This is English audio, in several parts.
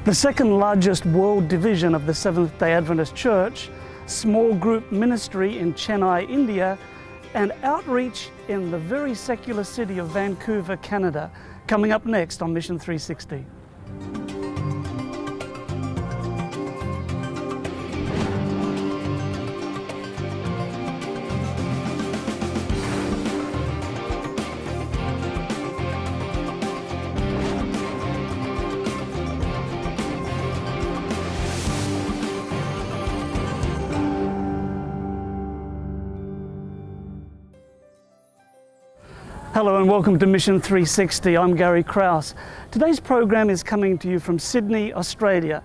The second largest world division of the Seventh-day Adventist Church, small group ministry in Chennai, India, and outreach in the very secular city of Vancouver, Canada, coming up next on Mission 360. Hello and welcome to Mission 360. I'm Gary Krause. Today's program is coming to you from Sydney, Australia.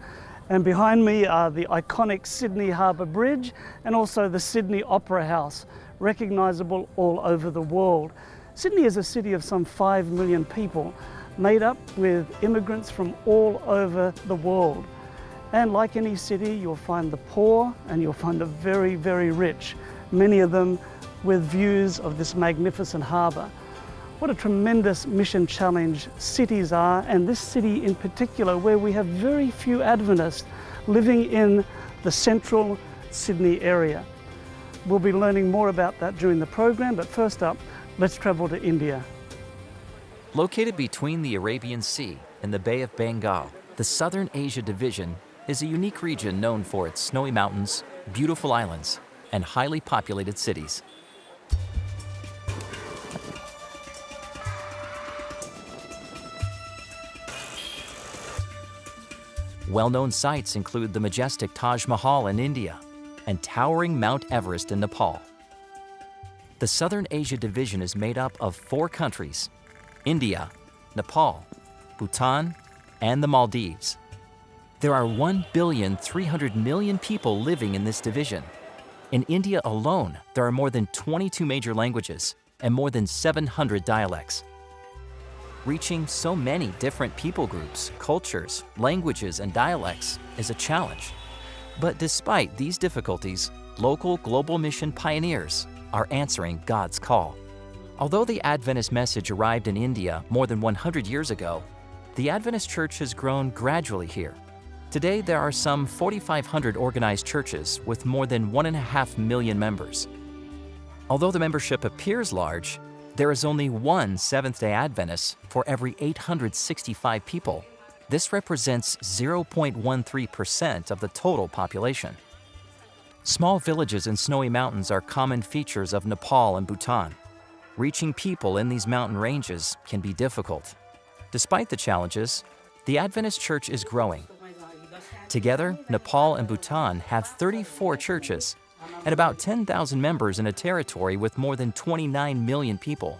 And behind me are the iconic Sydney Harbour Bridge and also the Sydney Opera House, recognisable all over the world. Sydney is a city of some 5 million people, made up with immigrants from all over the world. And like any city, you'll find the poor and you'll find the very, very rich, many of them with views of this magnificent harbour. What a tremendous mission challenge cities are, and this city in particular, where we have very few Adventists living in the central Sydney area. We'll be learning more about that during the program, but first up, let's travel to India. Located between the Arabian Sea and the Bay of Bengal, the Southern Asia Division is a unique region known for its snowy mountains, beautiful islands, and highly populated cities. Well-known sites include the majestic Taj Mahal in India and towering Mount Everest in Nepal. The Southern Asia Division is made up of 4 countries: India, Nepal, Bhutan, and the Maldives. There are 1,300,000,000 people living in this division. In India alone, there are more than 22 major languages and more than 700 dialects. Reaching so many different people groups, cultures, languages, and dialects is a challenge. But despite these difficulties, local global mission pioneers are answering God's call. Although the Adventist message arrived in India more than 100 years ago, the Adventist Church has grown gradually here. Today, there are some 4,500 organized churches with more than 1.5 million members. Although the membership appears large, there is only one Seventh-day Adventist for every 865 people. This represents 0.13% of the total population. Small villages and snowy mountains are common features of Nepal and Bhutan. Reaching people in these mountain ranges can be difficult. Despite the challenges, the Adventist Church is growing. Together, Nepal and Bhutan have 34 churches and about 10,000 members in a territory with more than 29 million people.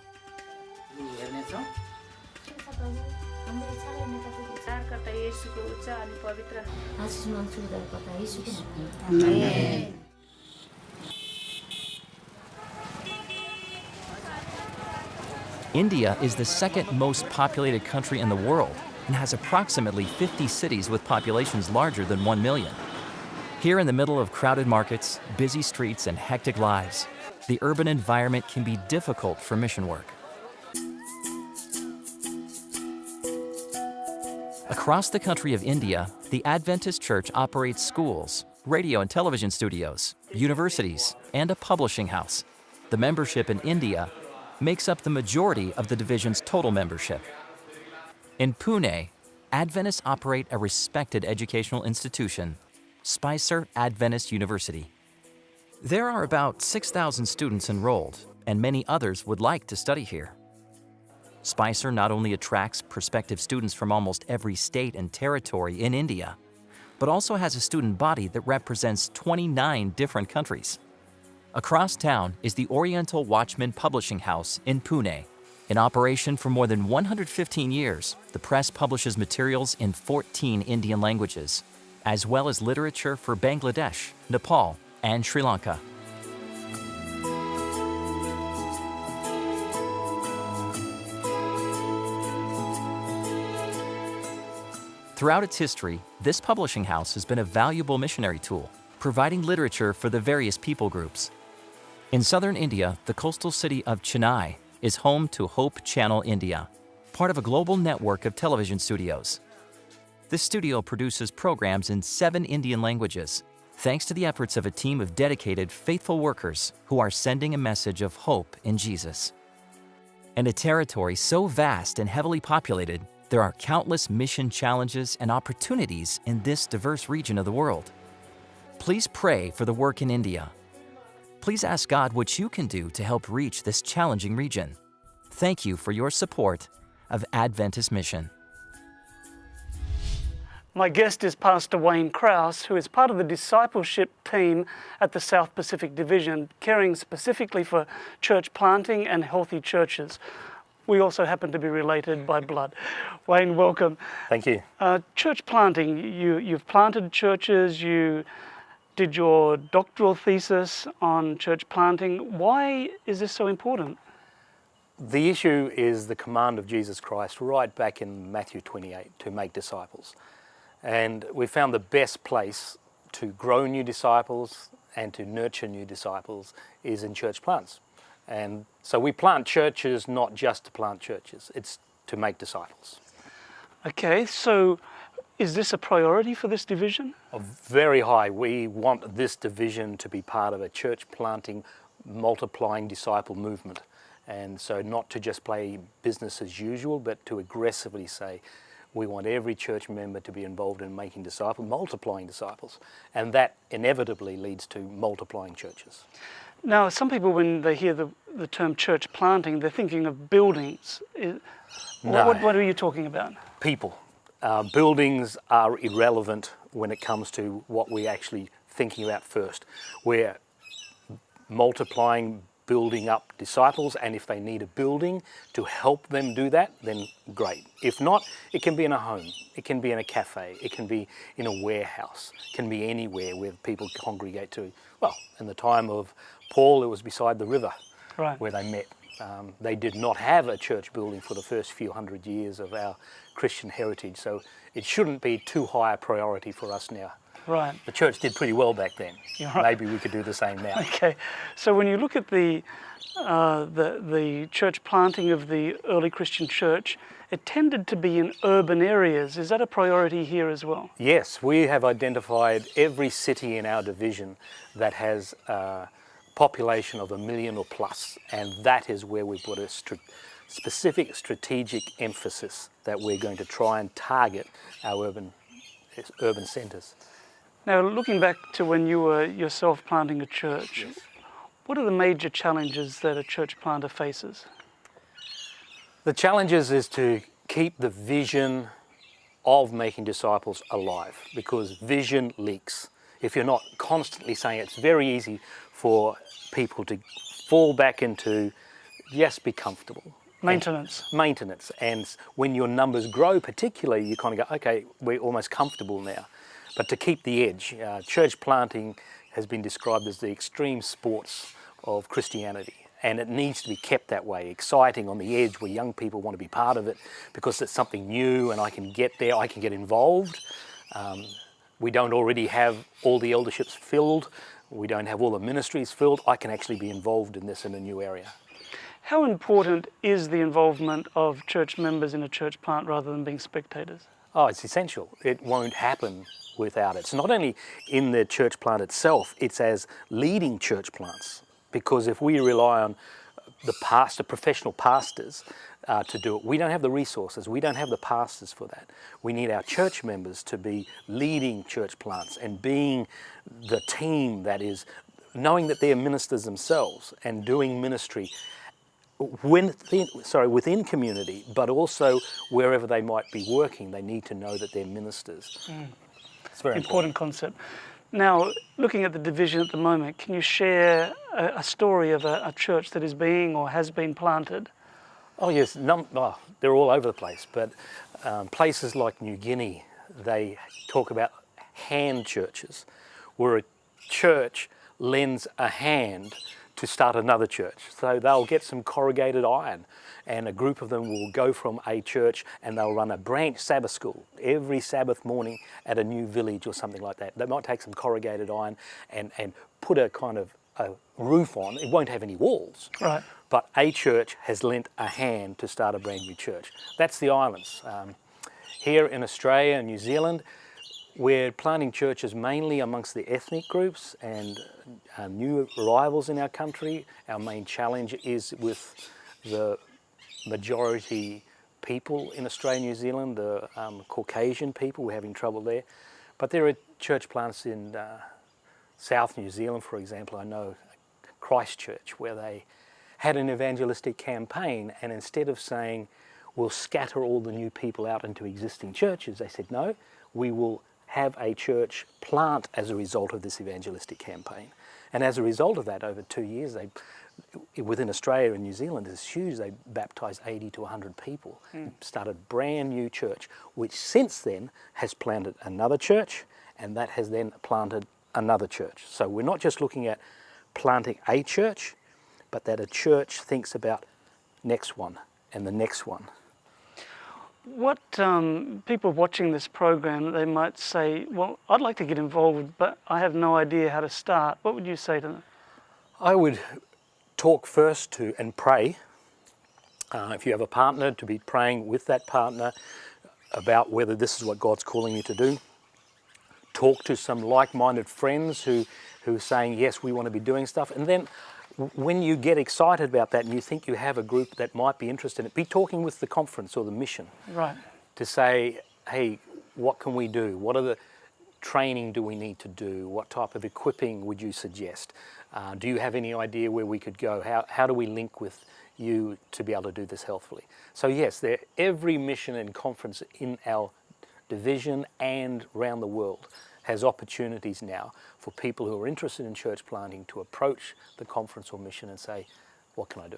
India is the second most populated country in the world and has approximately 50 cities with populations larger than 1 million. Here in the middle of crowded markets, busy streets, and hectic lives, the urban environment can be difficult for mission work. Across the country of India, the Adventist Church operates schools, radio and television studios, universities, and a publishing house. The membership in India makes up the majority of the division's total membership. In Pune, Adventists operate a respected educational institution, Spicer Adventist University. There are about 6,000 students enrolled, and many others would like to study here. Spicer not only attracts prospective students from almost every state and territory in India, but also has a student body that represents 29 different countries. Across town is the Oriental Watchman Publishing House in Pune. In operation for more than 115 years, the press publishes materials in 14 Indian languages, as well as literature for Bangladesh, Nepal, and Sri Lanka. Throughout its history, this publishing house has been a valuable missionary tool, providing literature for the various people groups. In southern India, the coastal city of Chennai is home to Hope Channel India, part of a global network of television studios. This studio produces programs in 7 Indian languages, thanks to the efforts of a team of dedicated, faithful workers who are sending a message of hope in Jesus. In a territory so vast and heavily populated, there are countless mission challenges and opportunities in this diverse region of the world. Please pray for the work in India. Please ask God what you can do to help reach this challenging region. Thank you for your support of Adventist Mission. My guest is Pastor Wayne Krause, who is part of the discipleship team at the South Pacific Division, caring specifically for church planting and healthy churches. We also happen to be related by blood. Wayne, welcome. Thank you. Church planting, you've planted churches, you did your doctoral thesis on church planting. Why is this so important? The issue is the command of Jesus Christ right back in Matthew 28 to make disciples. And we found the best place to grow new disciples and to nurture new disciples is in church plants. And so we plant churches not just to plant churches, it's to make disciples. Okay, so is this a priority for this division? Very high. We want this division to be part of a church planting, multiplying disciple movement. And so not to just play business as usual, but to aggressively say, we want every church member to be involved in making disciples, multiplying disciples. And that inevitably leads to multiplying churches. Now, some people, when they hear the term church planting, they're thinking of buildings. No. What are you talking about? People. Buildings are irrelevant when it comes to what we're actually thinking about first. We're multiplying, building up disciples, and if they need a building to help them do that, then great. If not, it can be in a home, it can be in a cafe, it can be in a warehouse, it can be anywhere where people congregate to. Well, in the time of Paul, it was beside the river, Right. where they met. They did not have a church building for the first few hundred years of our Christian heritage, so it shouldn't be too high a priority for us now. Right. The church did pretty well back then. Yeah, right. Maybe we could do the same now. Okay, so when you look at the church planting of the early Christian church, it tended to be in urban areas. Is that a priority here as well? Yes, we have identified every city in our division that has a population of 1 million or plus, and that is where we put a specific strategic emphasis that we're going to try and target our urban centres. Now, looking back to when you were yourself planting a church, Yes. What are the major challenges that a church planter faces? The challenges is to keep the vision of making disciples alive, because vision leaks. If you're not constantly saying it's very easy for people to fall back into just be comfortable. Maintenance. Maintenance. And when your numbers grow particularly, you kind of go, okay, we're almost comfortable now. But to keep the edge, church planting has been described as the extreme sports of Christianity. And it needs to be kept that way, exciting, on the edge, where young people want to be part of it because it's something new and I can get there, I can get involved. We don't already have all the elderships filled. We don't have all the ministries filled. I can actually be involved in this in a new area. How important is the involvement of church members in a church plant rather than being spectators? Oh, it's essential. It won't happen without it. It's not only in the church plant itself, it's as leading church plants. Because if we rely on the professional pastors to do it, we don't have the resources, we don't have the pastors for that. We need our church members to be leading church plants and being the team that is knowing that they're ministers themselves and doing ministry within community, but also wherever they might be working, they need to know that they're ministers. It's very Important concept. Now, looking at the division at the moment, can you share a story of a church that is being or has been planted? Oh yes, they're all over the place, but places like New Guinea, they talk about hand churches, where a church lends a hand to start another church. So they'll get some corrugated iron and a group of them will go from a church and they'll run a branch Sabbath school every Sabbath morning at a new village or something like that. They might take some corrugated iron and put a kind of a roof on. It won't have any walls. Right. But a church has lent a hand to start a brand new church. That's the islands. Here in Australia and New Zealand, we're planting churches mainly amongst the ethnic groups and new arrivals in our country. Our main challenge is with the majority people in Australia and New Zealand, the Caucasian people. We're having trouble there. But there are church plants in South New Zealand, for example. I know Christchurch, where they had an evangelistic campaign, and instead of saying, we'll scatter all the new people out into existing churches, they said, no, we will have a church plant as a result of this evangelistic campaign. And as a result of that, over 2 years, within Australia and New Zealand, it's huge. They baptised 80 to 100 people, started a brand new church, which since then has planted another church, and that has then planted another church. So we're not just looking at planting a church, but that a church thinks about next one and the next one. What people watching this program, they might say, well, I'd like to get involved, but I have no idea how to start. What would you say to them? I would talk first to and pray. If you have a partner, to be praying with that partner about whether this is what God's calling you to do. Talk to some like-minded friends who are saying, yes, we want to be doing stuff. And then when you get excited about that and you think you have a group that might be interested in it, be talking with the conference or the mission. Right. To say, hey, what can we do? What are the training do we need to do? What type of equipping would you suggest? Do you have any idea where we could go? How do we link with you to be able to do this healthfully? So yes, every mission and conference in our division and around the world has opportunities now for people who are interested in church planting to approach the conference or mission and say, what can I do?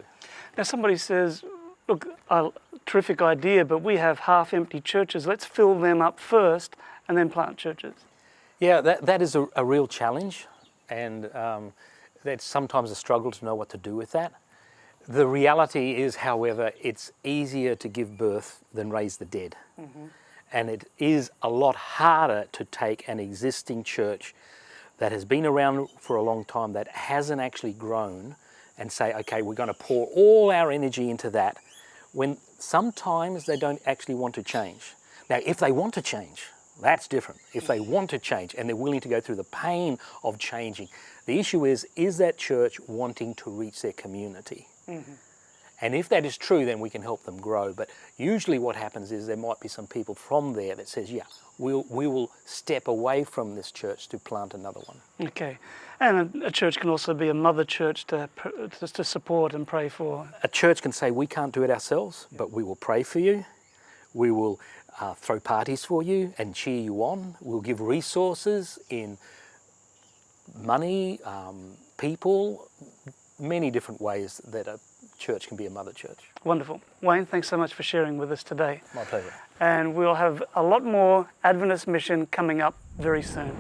Now somebody says, look, a terrific idea, but we have half-empty churches. Let's fill them up first and then plant churches. Yeah, that is a real challenge, and that's sometimes a struggle to know what to do with that. The reality is, however, it's easier to give birth than raise the dead. Mm-hmm. And it is a lot harder to take an existing church that has been around for a long time, that hasn't actually grown, and say, okay, we're going to pour all our energy into that, when sometimes they don't actually want to change. Now, if they want to change, that's different. If they want to change and they're willing to go through the pain of changing, the issue is that church wanting to reach their community? Mm-hmm. And if that is true, then we can help them grow. But usually what happens is there might be some people from there that says, yeah, we will step away from this church to plant another one. Okay. And a church can also be a mother church to support and pray for. A church can say, we can't do it ourselves, but we will pray for you. We will throw parties for you and cheer you on. We'll give resources in money, people, many different ways that a church can be a mother church. Wonderful. Wayne, thanks so much for sharing with us today. My pleasure. And we'll have a lot more Adventist mission coming up very soon.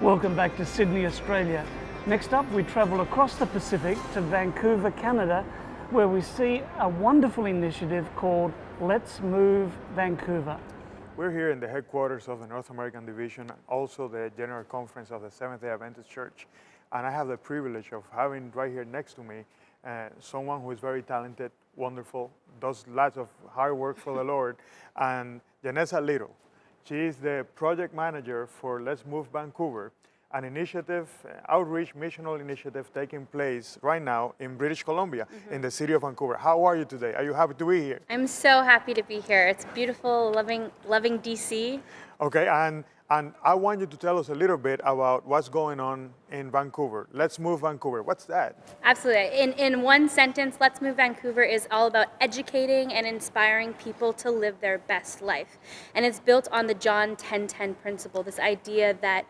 Welcome back to Sydney, Australia. Next up, we travel across the Pacific to Vancouver, Canada, where we see a wonderful initiative called Let's Move Vancouver. We're here in the headquarters of the North American Division, also the General Conference of the Seventh-day Adventist Church. And I have the privilege of having right here next to me someone who is very talented, wonderful, does lots of hard work for the Lord, and Janessa Little. She is the project manager for Let's Move Vancouver, an initiative, outreach missional initiative taking place right now in British Columbia, in the city of Vancouver. How are you today? Are you happy to be here? I'm so happy to be here. It's beautiful, loving DC. Okay, and I want you to tell us a little bit about what's going on in Vancouver. Let's Move Vancouver. What's that? Absolutely. In one sentence, Let's Move Vancouver is all about educating and inspiring people to live their best life. And it's built on the John 10:10 principle, this idea that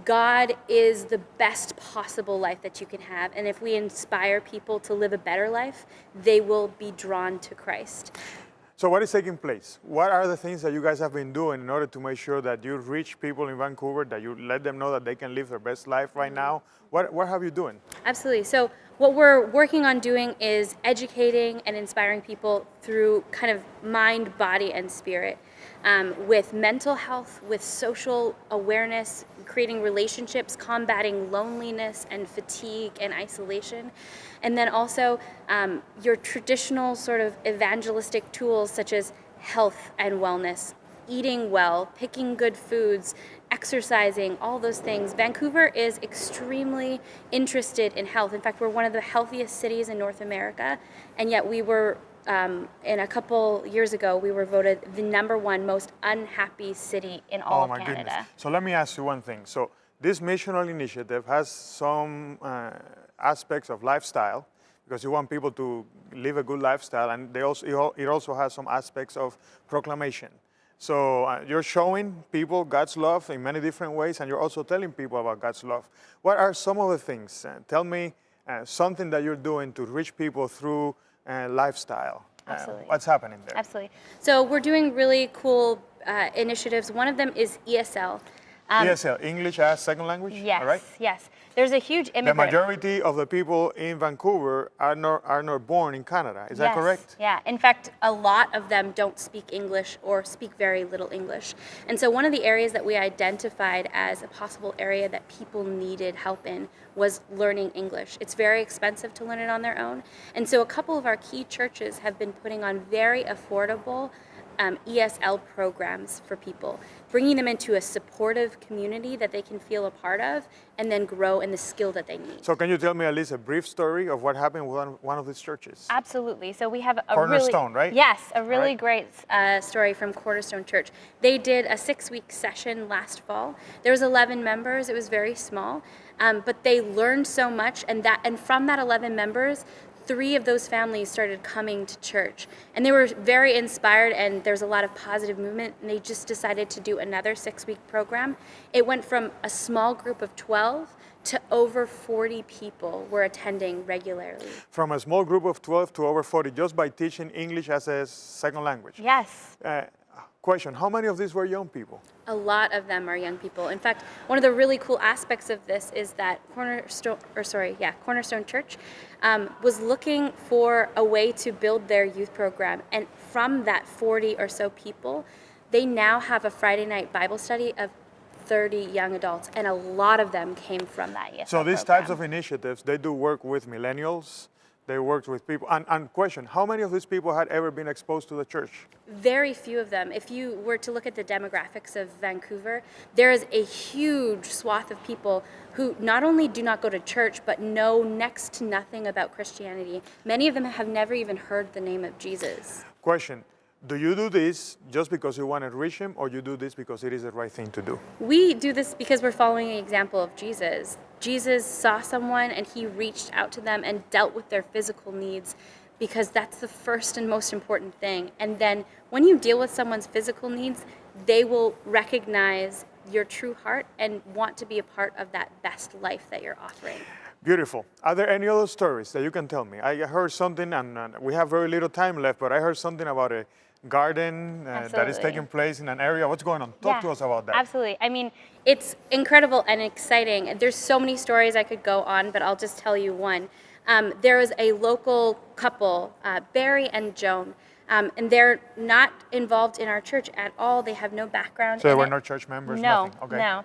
God is the best possible life that you can have. And if we inspire people to live a better life, they will be drawn to Christ. So what is taking place? What are the things that you guys have been doing in order to make sure that you reach people in Vancouver, that you let them know that they can live their best life right now? What have you doing? Absolutely. So what we're working on doing is educating and inspiring people through kind of mind, body, and spirit, with mental health, with social awareness, creating relationships, combating loneliness and fatigue and isolation. And then also your traditional sort of evangelistic tools such as health and wellness, eating well, picking good foods, exercising, all those things. Vancouver is extremely interested in health. In fact, we're one of the healthiest cities in North America, and yet we were, in a couple years ago, we were voted the #1 most unhappy city in all of Canada. Goodness. So let me ask you one thing. So this missional initiative has some aspects of lifestyle, because you want people to live a good lifestyle, and it also has some aspects of proclamation. So you're showing people God's love in many different ways, and you're also telling people about God's love. What are some of the things? Tell me something that you're doing to reach people through lifestyle. Absolutely. What's happening there? Absolutely. So we're doing really cool initiatives. One of them is ESL. ESL, English as second language? Yes, All right? yes. There's a huge The immigrant. majority of the people in Vancouver are not born in Canada. Is that correct? Yeah. In fact, a lot of them don't speak English or speak very little English. And so one of the areas that we identified as a possible area that people needed help in was learning English. It's very expensive to learn it on their own. And so a couple of our key churches have been putting on very affordable ESL programs for people, bringing them into a supportive community that they can feel a part of and then grow in the skill that they need. So can you tell me at least a brief story of what happened with one of these churches? Absolutely. So we have a Cornerstone, right? Yes, a really Right. great story from Cornerstone Church. They did a 6-week session last fall. There was 11 members. It was very small, but they learned so much, and from that 11 members, 3 of those families started coming to church, and they were very inspired, and there's a lot of positive movement, and they just decided to do another 6-week program. It went from a small group of 12 to over 40 people were attending regularly. From a small group of 12 to over 40, just by teaching English as a second language. Yes. Question, how many of these were young people? A lot of them are young people. In fact, one of the really cool aspects of this is that Cornerstone Church was looking for a way to build their youth program. And from that 40 or so people, they now have a Friday night Bible study of 30 young adults, and a lot of them came from that ESL So these program. types of initiatives, they do work with millennials, they worked with people. And question, how many of these people had ever been exposed to the church? Very few of them. If you were to look at the demographics of Vancouver, there is a huge swath of people who not only do not go to church, but know next to nothing about Christianity. Many of them have never even heard the name of Jesus. Question, do you do this just because you want to reach him, or you do this because it is the right thing to do? We do this because we're following the example of Jesus. Jesus saw someone and he reached out to them and dealt with their physical needs, because that's the first and most important thing. And then when you deal with someone's physical needs, they will recognize your true heart and want to be a part of that best life that you're offering. Beautiful. Are there any other stories that you can tell me? I heard something, and we have very little time left, but I heard something about a garden that is Absolutely. taking place in an area. What's going on? Talk to us about that. Absolutely. I mean, it's incredible and exciting. There's so many stories I could go on, but I'll just tell you one. There is a local couple, Barry and Joan, and they're not involved in our church at all. They have no background. So they in were it. not church members? No, nothing. Okay. no.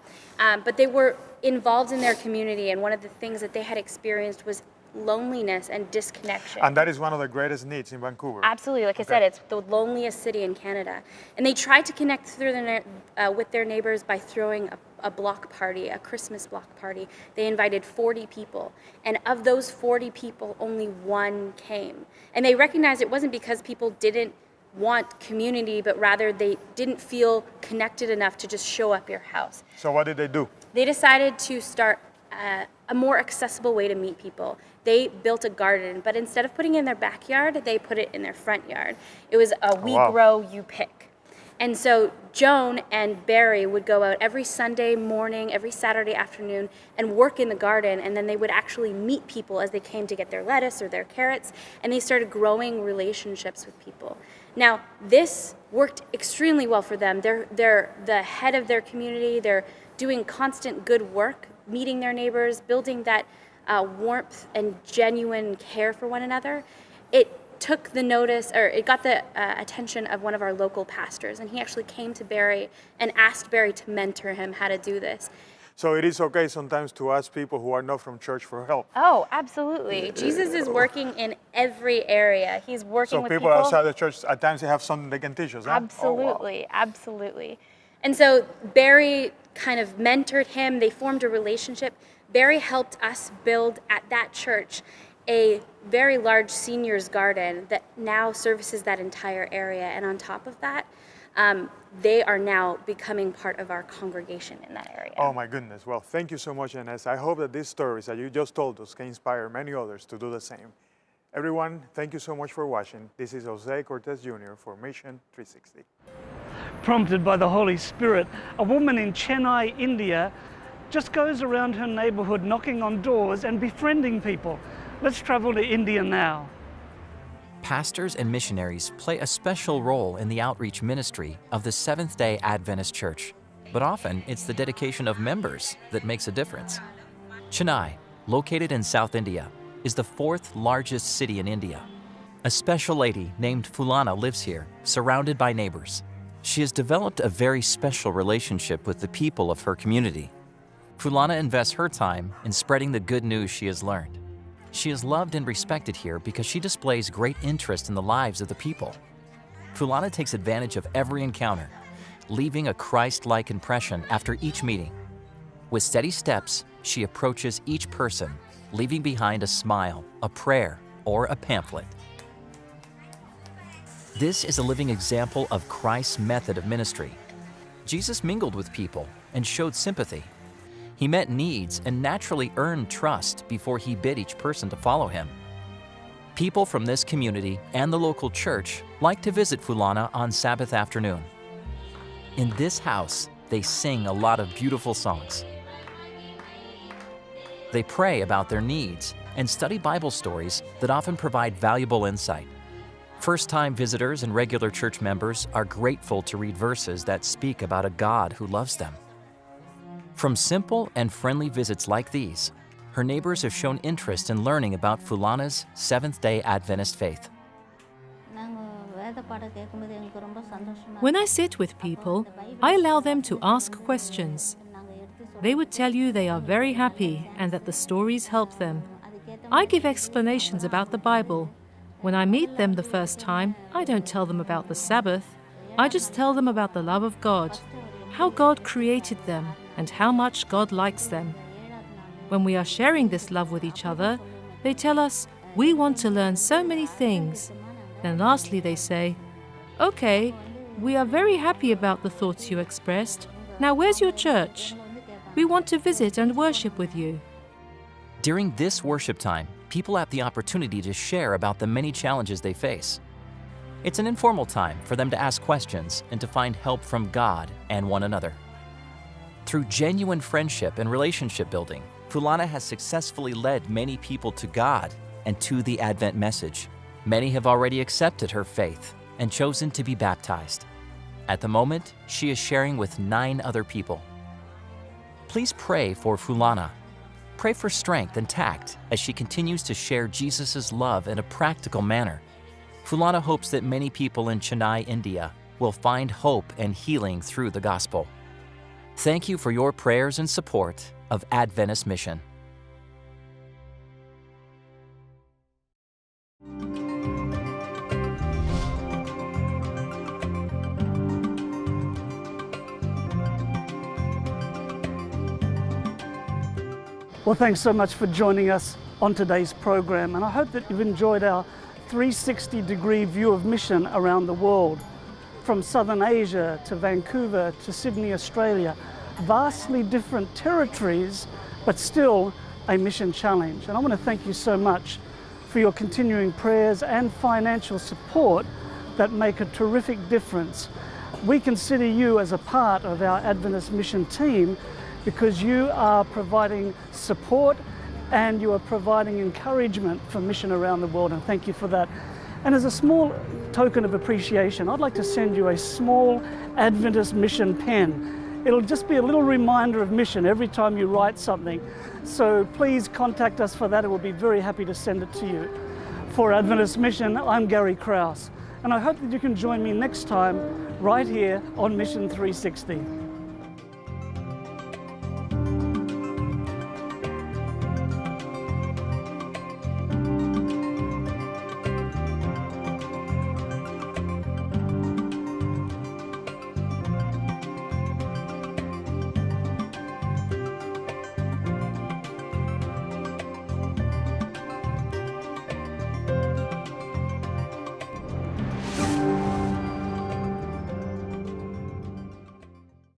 But they were involved in their community, and one of the things that they had experienced was loneliness and disconnection. And that is one of the greatest needs in Vancouver. Absolutely. Like I said, it's the loneliest city in Canada. And they tried to connect with their neighbors by throwing a block party, a Christmas block party. They invited 40 people. And of those 40 people, only 1 came. And they recognized it wasn't because people didn't want community, but rather they didn't feel connected enough to just show up your house. So what did they do? They decided to start a more accessible way to meet people. They built a garden, but instead of putting it in their backyard, they put it in their front yard. It was a we grow, you pick. And so Joan and Barry would go out every Sunday morning, every Saturday afternoon, and work in the garden, and then they would actually meet people as they came to get their lettuce or their carrots, and they started growing relationships with people. Now, this worked extremely well for them. They're the head of their community. They're doing constant good work, meeting their neighbors, building that warmth and genuine care for one another. It took the notice, or it got the attention of one of our local pastors, and he actually came to Barry and asked Barry to mentor him how to do this. So it is okay sometimes to ask people who are not from church for help. Oh, absolutely. Jesus is working in every area. He's working with people outside the church, at times they have something they can teach us, huh? Absolutely, absolutely. And so Barry kind of mentored him. They formed a relationship. Barry helped us build at that church a very large seniors garden that now services that entire area. And on top of that, they are now becoming part of our congregation in that area. Oh my goodness. Well, thank you so much, Ines. I hope that these stories that you just told us can inspire many others to do the same. Everyone, thank you so much for watching. This is Jose Cortez Jr. for Mission 360. Prompted by the Holy Spirit, a woman in Chennai, India, just goes around her neighborhood knocking on doors and befriending people. Let's travel to India now. Pastors and missionaries play a special role in the outreach ministry of the Seventh-day Adventist Church, but often it's the dedication of members that makes a difference. Chennai, located in South India, is the fourth largest city in India. A special lady named Fulana lives here, surrounded by neighbors. She has developed a very special relationship with the people of her community. Fulana invests her time in spreading the good news she has learned. She is loved and respected here because she displays great interest in the lives of the people. Fulana takes advantage of every encounter, leaving a Christ-like impression after each meeting. With steady steps, she approaches each person, leaving behind a smile, a prayer, or a pamphlet. This is a living example of Christ's method of ministry. Jesus mingled with people and showed sympathy. He met needs and naturally earned trust before he bid each person to follow him. People from this community and the local church like to visit Fulana on Sabbath afternoon. In this house, they sing a lot of beautiful songs. They pray about their needs and study Bible stories that often provide valuable insight. First-time visitors and regular church members are grateful to read verses that speak about a God who loves them. From simple and friendly visits like these, her neighbors have shown interest in learning about Fulana's Seventh-day Adventist faith. When I sit with people, I allow them to ask questions. They would tell you they are very happy and that the stories help them. I give explanations about the Bible. When I meet them the first time, I don't tell them about the Sabbath. I just tell them about the love of God, how God created them, and how much God likes them. When we are sharing this love with each other, they tell us, we want to learn so many things. Then lastly they say, okay, we are very happy about the thoughts you expressed. Now where's your church? We want to visit and worship with you. During this worship time, people have the opportunity to share about the many challenges they face. It's an informal time for them to ask questions and to find help from God and one another. Through genuine friendship and relationship building, Fulana has successfully led many people to God and to the Advent message. Many have already accepted her faith and chosen to be baptized. At the moment, she is sharing with 9 other people. Please pray for Fulana. Pray for strength and tact as she continues to share Jesus' love in a practical manner. Fulana hopes that many people in Chennai, India, will find hope and healing through the gospel. Thank you for your prayers and support of Adventist Mission. Well, thanks so much for joining us on today's program, and I hope that you've enjoyed our 360-degree view of mission around the world. From Southern Asia to Vancouver to Sydney, Australia, vastly different territories, but still a mission challenge. And I want to thank you so much for your continuing prayers and financial support that make a terrific difference. We consider you as a part of our Adventist mission team because you are providing support and you are providing encouragement for mission around the world, and thank you for that. And as a small token of appreciation, I'd like to send you a small Adventist mission pen. It'll just be a little reminder of mission every time you write something. So please contact us for that, and we'll be very happy to send it to you. For Adventist Mission, I'm Gary Krause, and I hope that you can join me next time right here on Mission 360.